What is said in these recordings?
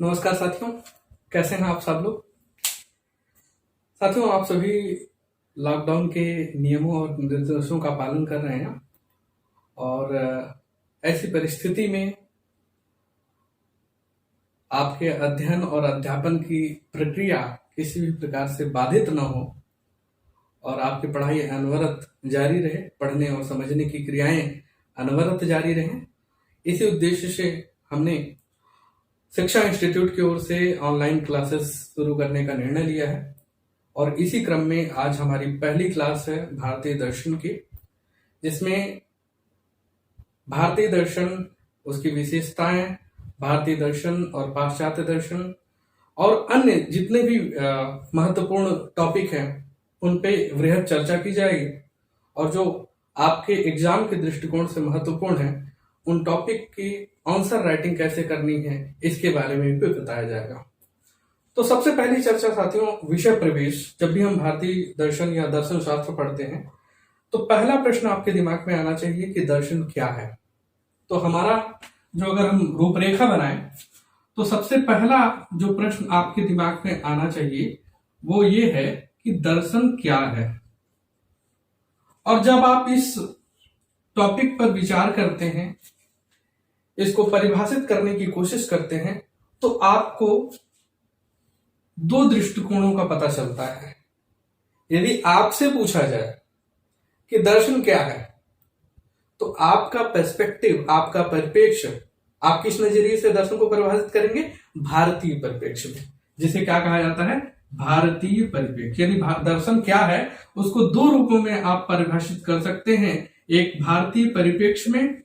नमस्कार साथियों, कैसे हैं आप सब लोग। साथियों, आप सभी लॉकडाउन के नियमों और निर्देशों का पालन कर रहे हैं और ऐसी परिस्थिति में आपके अध्ययन और अध्यापन की प्रक्रिया किसी भी प्रकार से बाधित न हो और आपकी पढ़ाई अनवरत जारी रहे, पढ़ने और समझने की क्रियाएं अनवरत जारी रहें। इसी उद्देश्य से हमने शिक्षा इंस्टीट्यूट की ओर से ऑनलाइन क्लासेस शुरू करने का निर्णय लिया है और इसी क्रम में आज हमारी पहली क्लास है भारतीय दर्शन की, जिसमें भारतीय दर्शन, उसकी विशेषताएं, भारतीय दर्शन और पाश्चात्य दर्शन और अन्य जितने भी महत्वपूर्ण टॉपिक हैं उन पे वृहद चर्चा की जाएगी और जो आपके एग्जाम के दृष्टिकोण से महत्वपूर्ण है उन टॉपिक की आंसर राइटिंग कैसे करनी है इसके बारे में भी बताया जाएगा। तो सबसे पहली चर्चा साथियों, विषय प्रवेश। जब भी हम भारतीय दर्शन या दर्शन शास्त्र पढ़ते हैं तो पहला प्रश्न आपके दिमाग में आना चाहिए कि दर्शन क्या है। तो हमारा जो अगर हम रूपरेखा बनाएं तो सबसे पहला जो प्रश्न आपके दिमाग में आना चाहिए वो ये है कि दर्शन क्या है। और जब आप इस टॉपिक पर विचार करते हैं, इसको परिभाषित करने की कोशिश करते हैं, तो आपको दो दृष्टिकोणों का पता चलता है। यदि आपसे पूछा जाए कि दर्शन क्या है तो आपका पर्सपेक्टिव, आपका परिप्रेक्ष्य, आप किस नजरिए से दर्शन को परिभाषित करेंगे? भारतीय परिप्रेक्ष्य में, जिसे क्या कहा जाता है? भारतीय परिप्रेक्ष्य। यदि दर्शन क्या है उसको दो रूपों में आप परिभाषित कर सकते हैं। एक भारतीय परिप्रेक्ष्य में,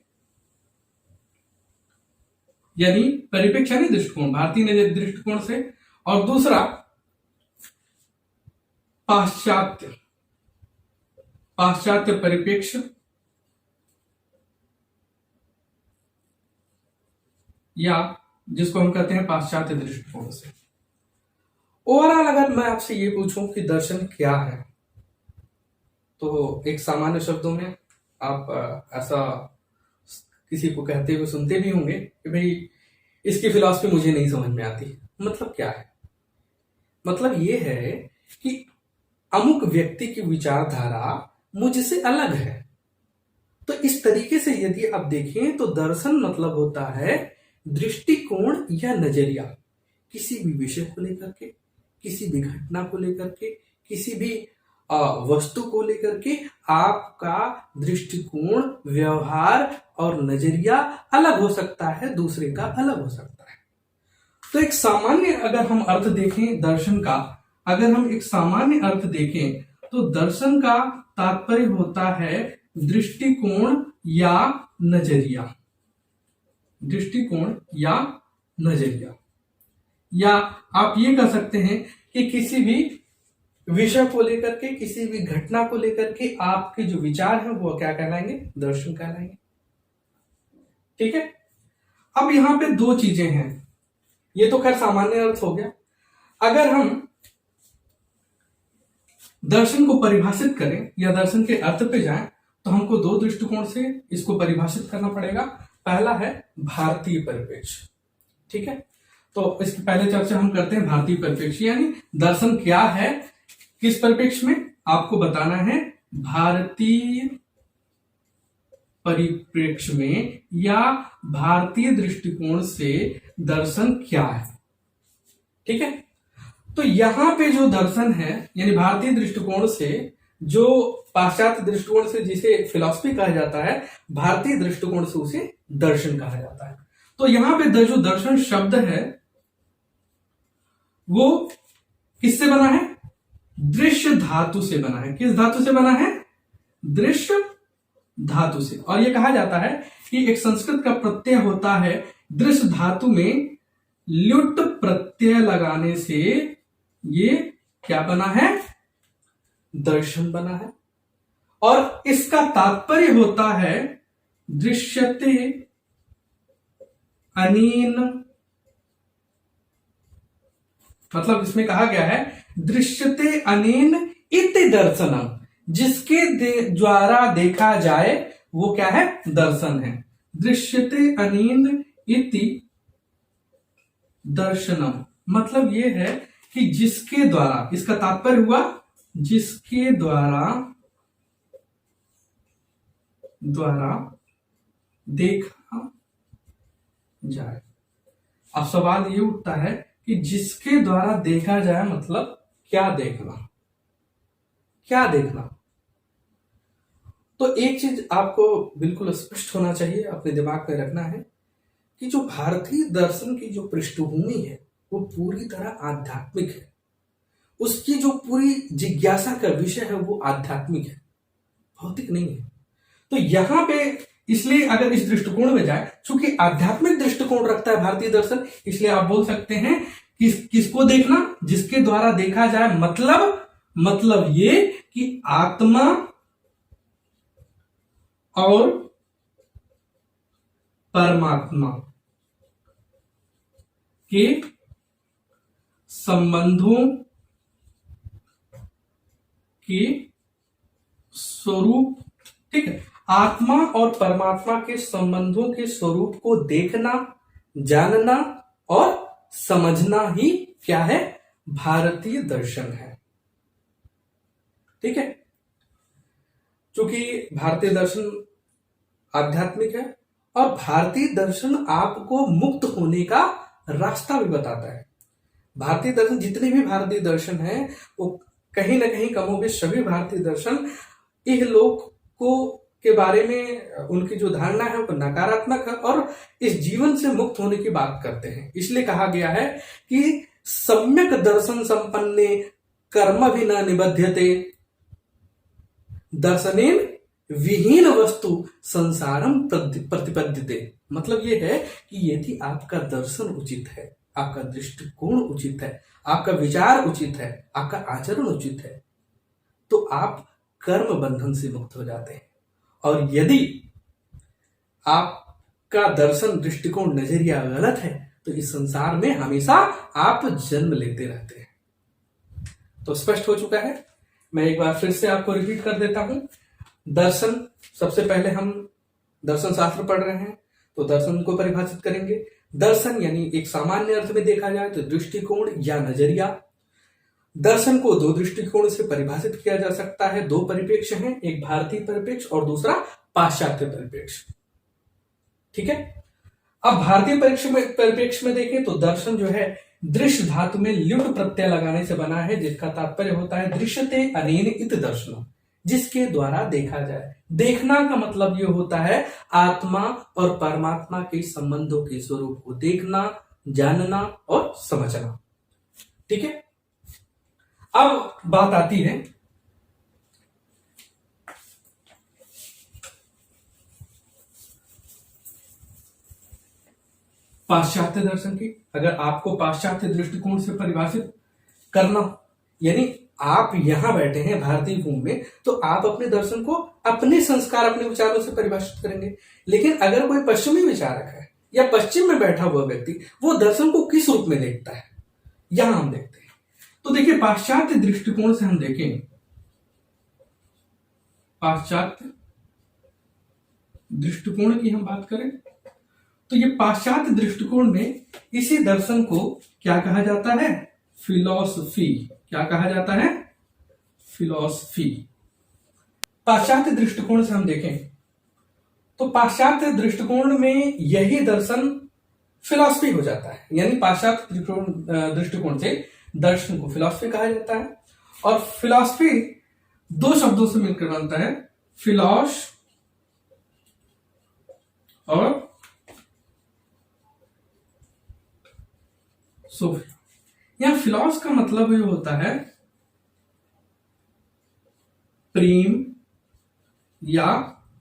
यानी परिप्रेक्ष्य यानी दृष्टिकोण, भारतीय दृष्टिकोण से, और दूसरा पाश्चात्य परिप्रेक्ष्य या जिसको हम कहते हैं पाश्चात्य दृष्टिकोण से। ओवरऑल अगर मैं आपसे ये पूछूं कि दर्शन क्या है तो एक सामान्य शब्दों में आप ऐसा किसी को कहते हुए सुनते भी होंगे कि भाई इसकी फिलॉसफी मुझे नहीं समझ में आती। मतलब क्या है? मतलब ये है कि अमुक व्यक्ति की विचारधारा मुझसे अलग है। तो इस तरीके से यदि आप देखें तो दर्शन मतलब होता है दृष्टिकोण या नजरिया, किसी भी विषय को लेकर के, किसी भी घटना को लेकर के, किसी भी वस्तु को लेकर के आपका दृष्टिकोण, व्यवहार और नजरिया अलग हो सकता है, दूसरे का अलग हो सकता है। तो एक सामान्य अगर हम अर्थ देखें दर्शन का, अगर हम एक सामान्य अर्थ देखें तो दर्शन का तात्पर्य होता है दृष्टिकोण या नजरिया। दृष्टिकोण या नजरिया, या आप ये कह सकते हैं कि किसी भी विषय को लेकर के, किसी भी घटना को लेकर के आपके जो विचार हैं वो क्या कहलाएंगे? दर्शन कहलाएंगे। ठीक है। अब यहां पे दो चीजें हैं। ये तो खैर सामान्य अर्थ हो गया। अगर हम दर्शन को परिभाषित करें या दर्शन के अर्थ पे जाएं तो हमको दो दृष्टिकोण से इसको परिभाषित करना पड़ेगा। पहला है भारतीय परिप्रेक्ष्य। ठीक है। तो इसकी पहले चर्चा हम करते हैं भारतीय परिप्रेक्ष्य, यानी दर्शन क्या है, किस परिप्रेक्ष्य में आपको बताना है? भारतीय परिप्रेक्ष्य में या भारतीय दृष्टिकोण से दर्शन क्या है। ठीक है। तो यहां पे जो दर्शन है यानी भारतीय दृष्टिकोण से, जो पाश्चात्य दृष्टिकोण से जिसे फिलॉसफी कहा जाता है, भारतीय दृष्टिकोण से उसे दर्शन कहा जाता है। तो यहां पे जो दर्शन शब्द है वो किससे बना है? दृश्य धातु से बना है। किस धातु से बना है? दृश्य धातु से। और यह कहा जाता है कि एक संस्कृत का प्रत्यय होता है, दृश्य धातु में ल्युट प्रत्यय लगाने से ये क्या बना है? दर्शन बना है। और इसका तात्पर्य होता है दृश्यते अनेन, मतलब इसमें कहा गया है दृश्यते अनेन इति दर्शनम, जिसके द्वारा देखा जाए वो क्या है? दर्शन है। दृश्यते अनेन इति दर्शनम मतलब ये है कि जिसके द्वारा, इसका तात्पर्य हुआ जिसके द्वारा देखा जाए। अब सवाल ये उठता है कि जिसके द्वारा देखा जाए मतलब क्या देखना, क्या देखना। तो एक चीज आपको बिल्कुल स्पष्ट होना चाहिए, अपने दिमाग में रखना है कि जो भारतीय दर्शन की जो पृष्ठभूमि है वो पूरी तरह आध्यात्मिक है। उसकी जो पूरी जिज्ञासा का विषय है वो आध्यात्मिक है, भौतिक नहीं है। तो यहां पे इसलिए अगर इस दृष्टिकोण में जाए, चूंकि आध्यात्मिक दृष्टिकोण रखता है भारतीय दर्शन, इसलिए आप बोल सकते हैं किसको देखना, जिसके द्वारा देखा जाए। मतलब ये कि आत्मा और परमात्मा के संबंधों के स्वरूप, ठीक है, आत्मा और परमात्मा के संबंधों के स्वरूप को देखना, जानना और समझना ही क्या है, भारतीय दर्शन है। ठीक है, क्योंकि भारतीय दर्शन आध्यात्मिक है और भारतीय दर्शन आपको मुक्त होने का रास्ता भी बताता है। भारतीय दर्शन, जितने भी भारतीय दर्शन हैं वो कहीं ना कहीं कमोबेश सभी भारतीय दर्शन इहलोक को के बारे में उनकी जो धारणा है वो नकारात्मक है और इस जीवन से मुक्त होने की बात करते हैं। इसलिए कहा गया है कि सम्यक दर्शन संपन्ने कर्म भी न निबध्यते, दर्शनेन विहीन वस्तु संसारम प्रतिपद्यते। मतलब ये है कि यदि आपका दर्शन उचित है, आपका दृष्टिकोण उचित है, आपका विचार उचित है, आपका आचरण उचित है, तो आप कर्म बंधन से मुक्त हो जाते हैं। और यदि आपका दर्शन, दृष्टिकोण, नजरिया गलत है तो इस संसार में हमेशा आप जन्म लेते रहते हैं। तो स्पष्ट हो चुका है। मैं एक बार फिर से आपको रिपीट कर देता हूं। दर्शन, सबसे पहले हम दर्शन शास्त्र पढ़ रहे हैं तो दर्शन को परिभाषित करेंगे। दर्शन यानी एक सामान्य अर्थ में देखा जाए तो दृष्टिकोण या नजरिया। दर्शन को दो दृष्टिकोण से परिभाषित किया जा सकता है, दो परिप्रेक्ष्य हैं, एक भारतीय परिप्रेक्ष्य और दूसरा पाश्चात्य परिप्रेक्ष्य। ठीक है, अब भारतीय परिप्रेक्ष्य में देखें तो दर्शन जो है दृश्य धातु में ल्युट प्रत्यय लगाने से बना है, जिसका तात्पर्य होता है दृश्यते अनेन इत दर्शनम, जिसके द्वारा देखा जाए। देखना का मतलब ये होता है आत्मा और परमात्मा के संबंधों के स्वरूप को देखना, जानना और समझना। ठीक है, अब बात आती है पाश्चात्य दर्शन की। अगर आपको पाश्चात्य दृष्टिकोण से परिभाषित करना, यानी आप यहां बैठे हैं भारतीय भूमि में, तो आप अपने दर्शन को अपने संस्कार, अपने विचारों से परिभाषित करेंगे। लेकिन अगर कोई पश्चिमी विचारक है या पश्चिम में बैठा हुआ व्यक्ति, वो दर्शन को किस रूप में देखता है, यहां हम देखते हैं। तो देखिए, पाश्चात्य दृष्टिकोण से हम देखें, पाश्चात्य दृष्टिकोण की हम बात करें तो ये पाश्चात्य दृष्टिकोण में इसी दर्शन को क्या कहा जाता है, फिलॉसफी। क्या कहा जाता है, फिलॉसफी। पाश्चात्य दृष्टिकोण से हम देखें तो पाश्चात्य दृष्टिकोण में यही दर्शन फिलॉसफी हो जाता है, यानी पाश्चात्य दृष्टिकोण से दर्शन को फिलॉसफी कहा जाता है। और फिलॉसफी दो शब्दों से मिलकर बनता है, फिलॉस और सोफी। यहां फिलॉस का मतलब ये होता है प्रेम या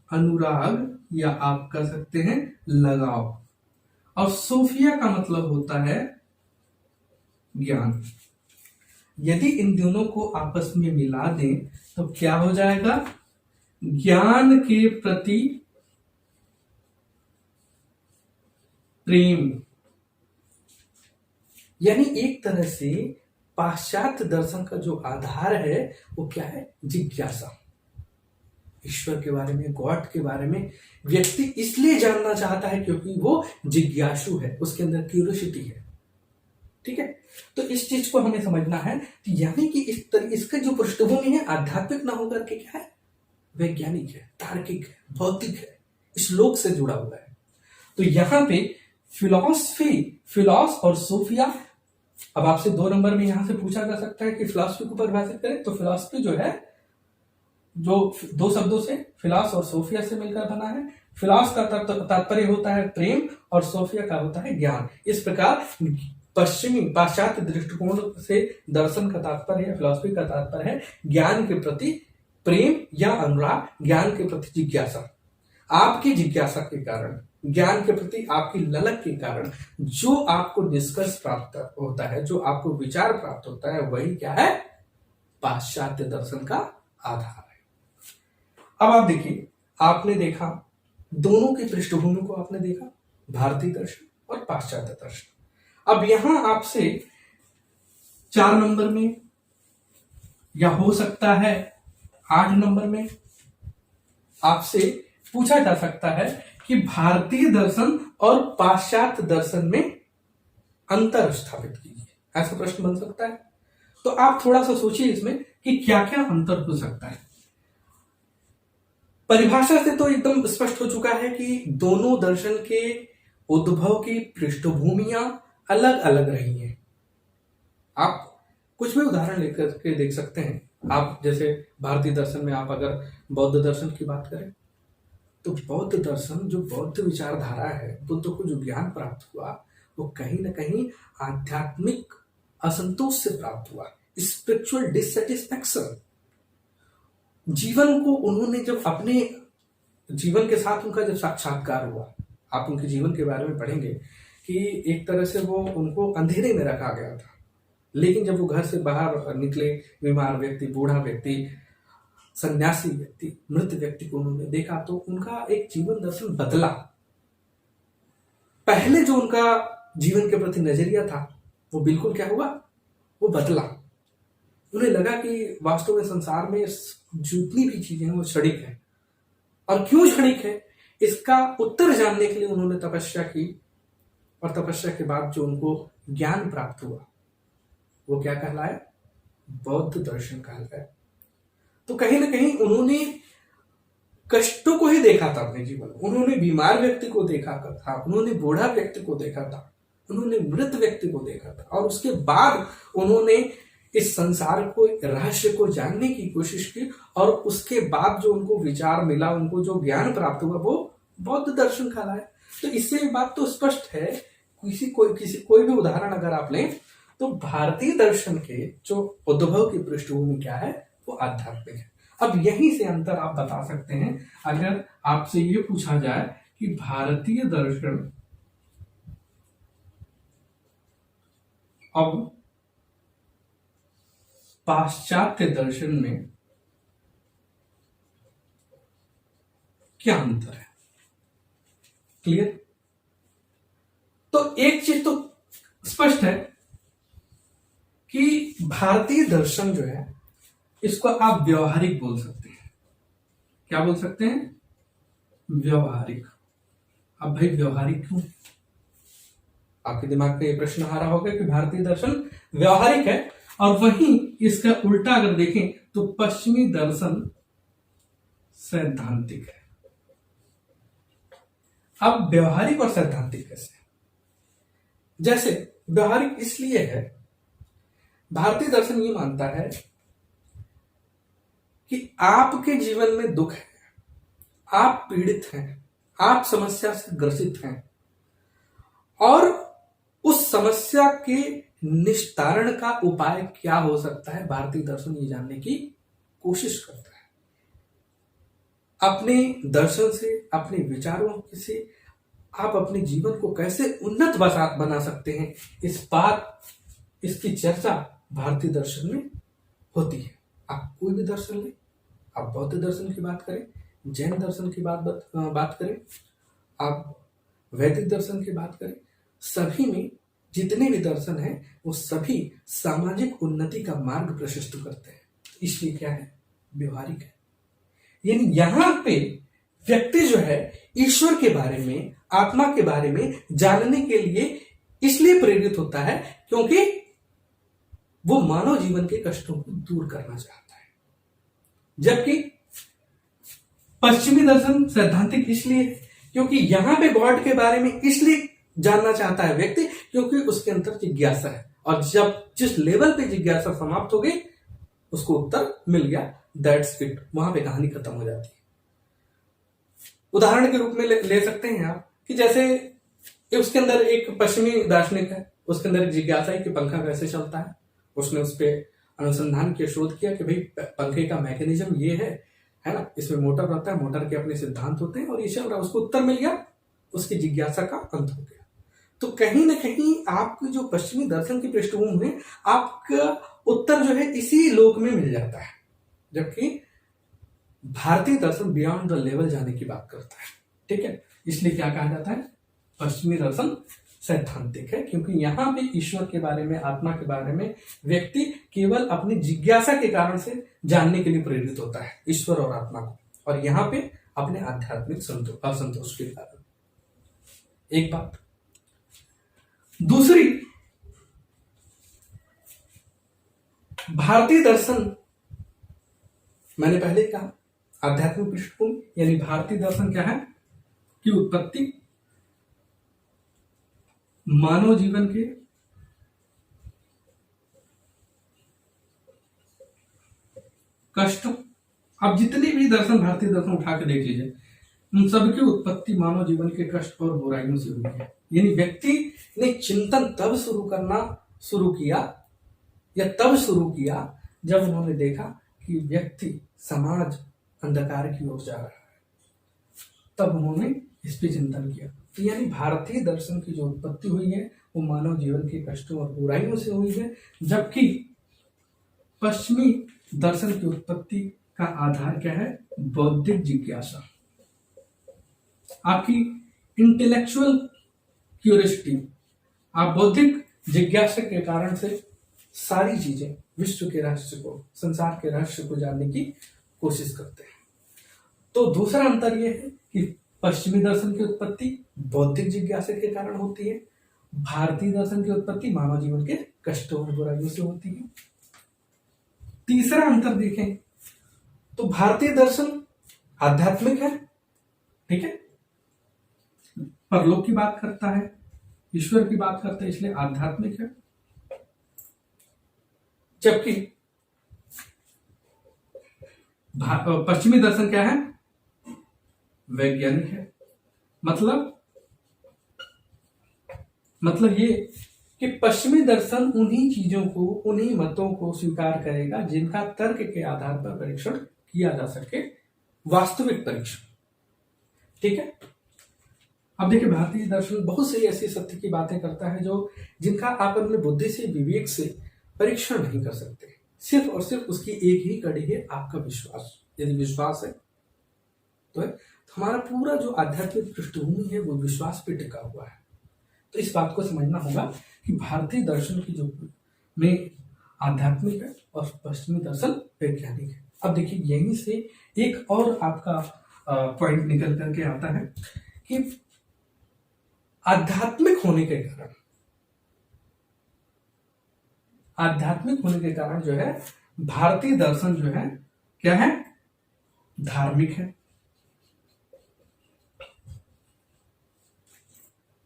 अनुराग, या आप कह सकते हैं लगाव। और सोफिया का मतलब होता है ज्ञान। यदि इन दोनों को आपस में मिला दें तो क्या हो जाएगा, ज्ञान के प्रति प्रेम। यानी एक तरह से पाश्चात्य दर्शन का जो आधार है वो क्या है, जिज्ञासा। ईश्वर के बारे में, गॉड के बारे में व्यक्ति इसलिए जानना चाहता है क्योंकि वो जिज्ञासु है, उसके अंदर क्यूरियोसिटी है। ठीक है। तो इस चीज को हमें समझना है, यानी कि इसका जो पृष्ठभूमि है आध्यात्मिक ना होकर के क्या है, वैज्ञानिक है, तार्किक है, भौतिक है, श्लोक से जुड़ा हुआ है। तो यहां पे फिलॉसफी, फिलॉस और सोफिया, अब आपसे 2 नंबर में यहां से पूछा जा सकता है कि फिलॉसफी को परिभाषित करें, तो फिलॉसफी जो है, जो 2 शब्दों से फिलॉस और सोफिया से मिलकर बना है। फिलॉस का तात्पर्य होता है प्रेम और सोफिया का होता है ज्ञान। इस प्रकार पाश्चात्य दृष्टिकोण से दर्शन का तात्पर्य है, फिलॉसफी का तात्पर्य है ज्ञान के प्रति प्रेम या अनुराग, ज्ञान के प्रति जिज्ञासा। आपकी जिज्ञासा के कारण, ज्ञान के प्रति आपकी ललक के कारण जो आपको निष्कर्ष प्राप्त होता है, जो आपको विचार प्राप्त होता है, वही क्या है, पाश्चात्य दर्शन का आधार है। अब आप देखिए, आपने देखा दोनों की पृष्ठभूमि को, आपने देखा भारतीय दर्शन और पाश्चात्य दर्शन। अब यहां आपसे 4 नंबर में या हो सकता है 8 नंबर में आपसे पूछा जा सकता है कि भारतीय दर्शन और पाश्चात्य दर्शन में अंतर स्थापित कीजिए, ऐसा प्रश्न बन सकता है। तो आप थोड़ा सा सोचिए इसमें कि क्या क्या अंतर हो सकता है। परिभाषा से तो एकदम स्पष्ट हो चुका है कि दोनों दर्शन के उद्भव की पृष्ठभूमियां अलग अलग रही हैं। आप कुछ भी उदाहरण लेकर के देख सकते हैं। आप जैसे भारतीय दर्शन में आप अगर बौद्ध दर्शन की बात करें, तो बौद्ध दर्शन, जो बौद्ध विचारधारा है, बुद्ध को जो ज्ञान प्राप्त हुआ, वो कहीं ना कहीं आध्यात्मिक असंतोष से प्राप्त हुआ, स्पिरिचुअल डिससेटिस्फैक्शन। जीवन को उन्होंने जब अपने जीवन के साथ उनका जब साक्षात्कार हुआ, आप उनके जीवन के बारे में पढ़ेंगे कि एक तरह से वो उनको अंधेरे में रखा गया था, लेकिन जब वो घर से बाहर निकले, बीमार व्यक्ति, बूढ़ा व्यक्ति, सन्यासी व्यक्ति, मृत व्यक्ति को उन्होंने देखा, तो उनका एक जीवन दर्शन बदला। पहले जो उनका जीवन के प्रति नजरिया था वो बिल्कुल क्या हुआ, वो बदला। उन्हें लगा कि वास्तव में संसार में जितनी भी चीजें हैं वो क्षणिक है, और क्यों क्षणिक है इसका उत्तर जानने के लिए उन्होंने तपस्या की, और तपस्या के बाद जो उनको ज्ञान प्राप्त हुआ वो क्या कहलाया, बौद्ध दर्शन कहलाया। तो कहीं ना कहीं उन्होंने कष्टों को ही देखा था अपने जीवन में, उन्होंने बीमार व्यक्ति को देखा था, उन्होंने बूढ़ा व्यक्ति को देखा था, उन्होंने मृत व्यक्ति को देखा था, और उसके बाद उन्होंने इस संसार को, रहस्य को जानने की कोशिश की, और उसके बाद जो उनको विचार मिला, उनको जो ज्ञान प्राप्त हुआ, वो बौद्ध दर्शन कहलाया। तो इससे ये बात तो स्पष्ट है, कोई भी उदाहरण अगर आप लें, तो भारतीय दर्शन के जो उद्भव की पृष्ठभूमि क्या है, वो आध्यात्मिक है। अब यहीं से अंतर आप बता सकते हैं। अगर आपसे ये पूछा जाए कि भारतीय दर्शन अब पाश्चात्य दर्शन में क्या अंतर है, क्लियर? तो एक चीज तो स्पष्ट है कि भारतीय दर्शन जो है, इसको आप व्यवहारिक बोल सकते हैं। क्या बोल सकते हैं? व्यवहारिक। अब भाई व्यवहारिक क्यों? आपके दिमाग में ये प्रश्न आ रहा होगा कि भारतीय दर्शन व्यवहारिक है, और वहीं इसका उल्टा अगर देखें तो पश्चिमी दर्शन सैद्धांतिक है। अब व्यवहारिक और सैद्धांतिक कैसे? जैसे व्यवहारिक इसलिए है, भारतीय दर्शन ये मानता है कि आपके जीवन में दुख है, आप पीड़ित हैं, आप समस्या से ग्रसित हैं, और उस समस्या के निस्तारण का उपाय क्या हो सकता है, भारतीय दर्शन ये जानने की कोशिश करता है। अपने दर्शन से, अपने विचारों से आप अपने जीवन को कैसे उन्नत बना सकते हैं, इसकी चर्चा भारतीय दर्शन में होती है। आप कोई भी दर्शन लें, आप बौद्ध दर्शन की बात करें, जैन दर्शन की बात करें, आप वैदिक दर्शन की बात करें, सभी में जितने भी दर्शन हैं वो सभी सामाजिक उन्नति का मार्ग प्रशस्त करते हैं। इसलिए क्या है? व्यवहारिक है। यानी यहां पे व्यक्ति जो है ईश्वर के बारे में, आत्मा के बारे में जानने के लिए इसलिए प्रेरित होता है क्योंकि वो मानव जीवन के कष्टों को दूर करना चाहता है। जबकि पश्चिमी दर्शन सैद्धांतिक इसलिए क्योंकि यहां पे गॉड के बारे में इसलिए जानना चाहता है व्यक्ति क्योंकि उसके अंदर जिज्ञासा है, और जब जिस लेवल पे जिज्ञासा समाप्त हो गई उसको उत्तर मिल गया, दैट्स इट, वहां पे कहानी खत्म हो जाती है। उदाहरण के रूप में ले सकते हैं आप कि जैसे उसके अंदर एक पश्चिमी दार्शनिक है, उसके अंदर एक जिज्ञासा है कि पंखा कैसे चलता है। उसने उस पर अनुसंधान किया, शोध किया कि भाई पंखे का मैकेनिज्म ये है ना, इसमें मोटर रहता है, मोटर के अपने सिद्धांत होते हैं और ये चल रहा है। उसको उत्तर मिल गया, उसकी जिज्ञासा का अंत हो गया। तो कहीं ना कहीं आपकी जो पश्चिमी दर्शन की पृष्ठभूमि में आपका उत्तर जो है इसी लोक में मिल जाता है, जबकि भारतीय दर्शन बियॉन्ड द लेवल जाने की बात करता है। ठीक है, इसलिए क्या कहा जाता है, पश्चिमी दर्शन सैद्धांतिक है, क्योंकि यहां पे ईश्वर के बारे में, आत्मा के बारे में व्यक्ति केवल अपनी जिज्ञासा के कारण से जानने के लिए प्रेरित होता है ईश्वर और आत्मा को, और यहां पे अपने आध्यात्मिक असंतोष के कारण। एक बात। दूसरी, भारतीय दर्शन, मैंने पहले कहा आध्यात्मिक पृष्ठभूमि, यानी भारतीय दर्शन क्या है कि उत्पत्ति मानव जीवन के कष्ट, अब जितने भी दर्शन भारतीय दर्शन उठा के देख लीजिए, उन सबकी उत्पत्ति मानव जीवन के कष्ट और बुराइयों से हुई है। यानी व्यक्ति ने चिंतन तब शुरू किया या तब शुरू किया जब उन्होंने देखा कि व्यक्ति, समाज अंधकार की ओर जा रहा है, तब उन्होंने इस पर चिंतन किया। तो यानी भारतीय दर्शन की जो उत्पत्ति हुई है वो मानव जीवन के कष्टों और बुराइयों से हुई है, जबकि पश्चिमी दर्शन की उत्पत्ति का आधार क्या है, बौद्धिक जिज्ञासा, आपकी इंटेलेक्चुअल क्यूरियोसिटी। आप बौद्धिक जिज्ञासा के कारण से सारी चीजें, विश्व के रहस्य को, संसार के रहस्य को जानने की कोशिश करते हैं। तो दूसरा अंतर यह है कि पश्चिमी दर्शन की उत्पत्ति बौद्धिक जिज्ञासा के कारण होती है, भारतीय दर्शन की उत्पत्ति मानव जीवन के कष्टों और बुराइयों से होती है। तीसरा अंतर देखें तो भारतीय दर्शन आध्यात्मिक है, ठीक है, परलोक की बात करता है, ईश्वर की बात करता है, इसलिए आध्यात्मिक है। जबकि पश्चिमी दर्शन क्या है, वैज्ञानिक है। मतलब ये कि पश्चिमी दर्शन उन्हीं चीजों को, उन्हीं मतों को स्वीकार करेगा जिनका तर्क के आधार पर परीक्षण किया जा सके, वास्तविक परीक्षण। ठीक है, अब देखिए भारतीय दर्शन बहुत सी ऐसी सत्य की बातें करता है जो जिनका आप अपने बुद्धि से, विवेक से परीक्षण नहीं कर सकते। सिर्फ और सिर्फ उसकी एक ही कड़ी है, आपका विश्वास। यदि विश्वास है तो हमारा पूरा जो आध्यात्मिक पृष्ठभूमि है वो विश्वास पे टिका हुआ है। तो इस बात को समझना होगा कि भारतीय दर्शन की जो में आध्यात्मिक है और पश्चिमी दर्शन वैज्ञानिक है। अब देखिए यहीं से एक और आपका पॉइंट निकल करके आता है कि आध्यात्मिक होने के कारण जो है भारतीय दर्शन जो है क्या है, धार्मिक है,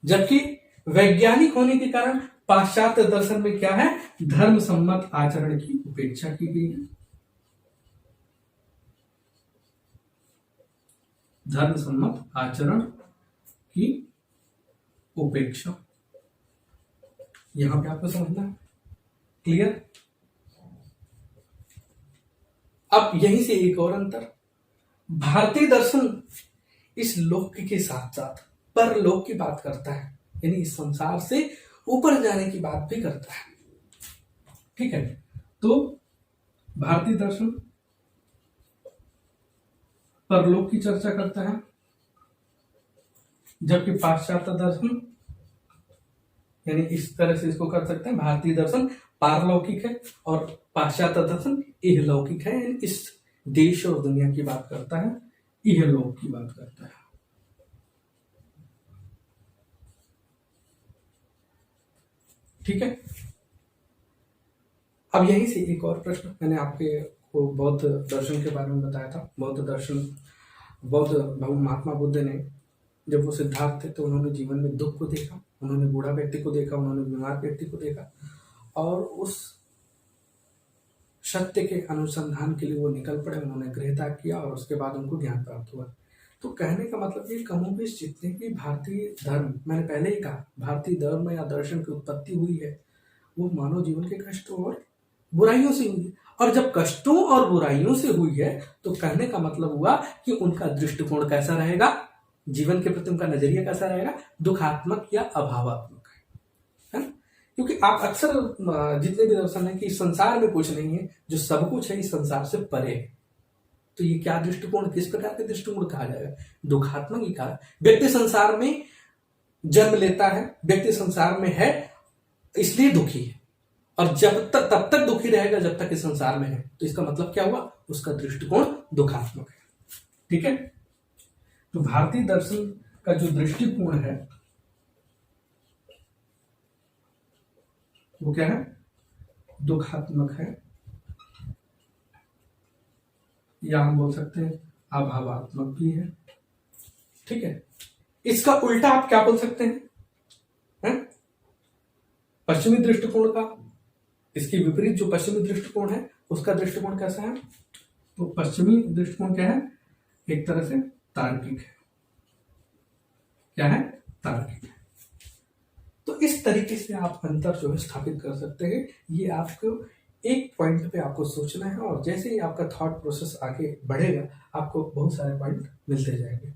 जबकि वैज्ञानिक होने के कारण पाश्चात्य दर्शन में क्या है, धर्म सम्मत आचरण की उपेक्षा की गई है। धर्म सम्मत आचरण की उपेक्षा, यहां पे आपको समझना है। क्लियर? अब यहीं से एक और अंतर, भारतीय दर्शन इस लोक के साथ साथ परलोक की बात करता है, यानी इस संसार से ऊपर जाने की बात भी करता है। ठीक है, तो भारतीय दर्शन परलोक की चर्चा करता है, जबकि पाश्चात्य दर्शन, यानी इस तरह से इसको कर सकते हैं, भारतीय दर्शन पारलौकिक है और पाश्चात्य दर्शन इहलौकिक है, यानी इस देश और दुनिया की बात करता है, इहलोक की बात करता है। ठीक है। अब यहीं से एक और प्रश्न, मैंने आपके को बौद्ध दर्शन के बारे में बताया था। बौद्ध महात्मा बुद्ध ने, जब वो सिद्धार्थ थे तो उन्होंने जीवन में दुख को देखा, उन्होंने बूढ़ा व्यक्ति को देखा, उन्होंने बीमार व्यक्ति को देखा, और उस सत्य के अनुसंधान के लिए वो निकल पड़े। उन्होंने गृह त्याग किया और उसके बाद उनको ज्ञान प्राप्त हुआ। तो कहने का मतलब ये कमोबेश जितने भी भारतीय धर्म, मैंने पहले ही कहा, भारतीय धर्म या दर्शन की उत्पत्ति हुई है वो मानव जीवन के कष्टों और बुराइयों से हुई है। और जब कष्टों और बुराइयों से हुई है तो कहने का मतलब हुआ कि उनका दृष्टिकोण कैसा रहेगा, जीवन के प्रति उनका नजरिया कैसा रहेगा, दुखात्मक या अभावात्मक है ना। क्योंकि आप अक्सर जितने भी दर्शन है कि इस संसार में कुछ नहीं है, जो सब कुछ है इस संसार से परे है। तो ये क्या दृष्टिकोण, किस प्रकार के दृष्टिकोण कहा जाएगा, दुखात्मक ही कहा। व्यक्ति संसार में जन्म लेता है, व्यक्ति संसार में है इसलिए दुखी है, और तब तक दुखी रहेगा जब तक इस संसार में है। तो इसका मतलब क्या हुआ, उसका दृष्टिकोण दुखात्मक है। ठीक है। तो भारतीय दर्शन का जो दृष्टिकोण है वो क्या है, दुखात्मक है, या हम बोल सकते हैं अभावात्मक भी है। ठीक है। इसका उल्टा आप क्या बोल सकते हैं, पश्चिमी दृष्टिकोण का, इसके विपरीत जो पश्चिमी दृष्टिकोण है उसका दृष्टिकोण कैसा है। तो पश्चिमी दृष्टिकोण क्या है, एक तरह से तार्किक है। क्या है, तार्किक है। तो इस तरीके से आप अंतर जो है स्थापित कर सकते हैं। ये आपको एक पॉइंट पे आपको सोचना है, और जैसे ही आपका थॉट प्रोसेस आगे बढ़ेगा आपको बहुत सारे पॉइंट मिलते जाएंगे।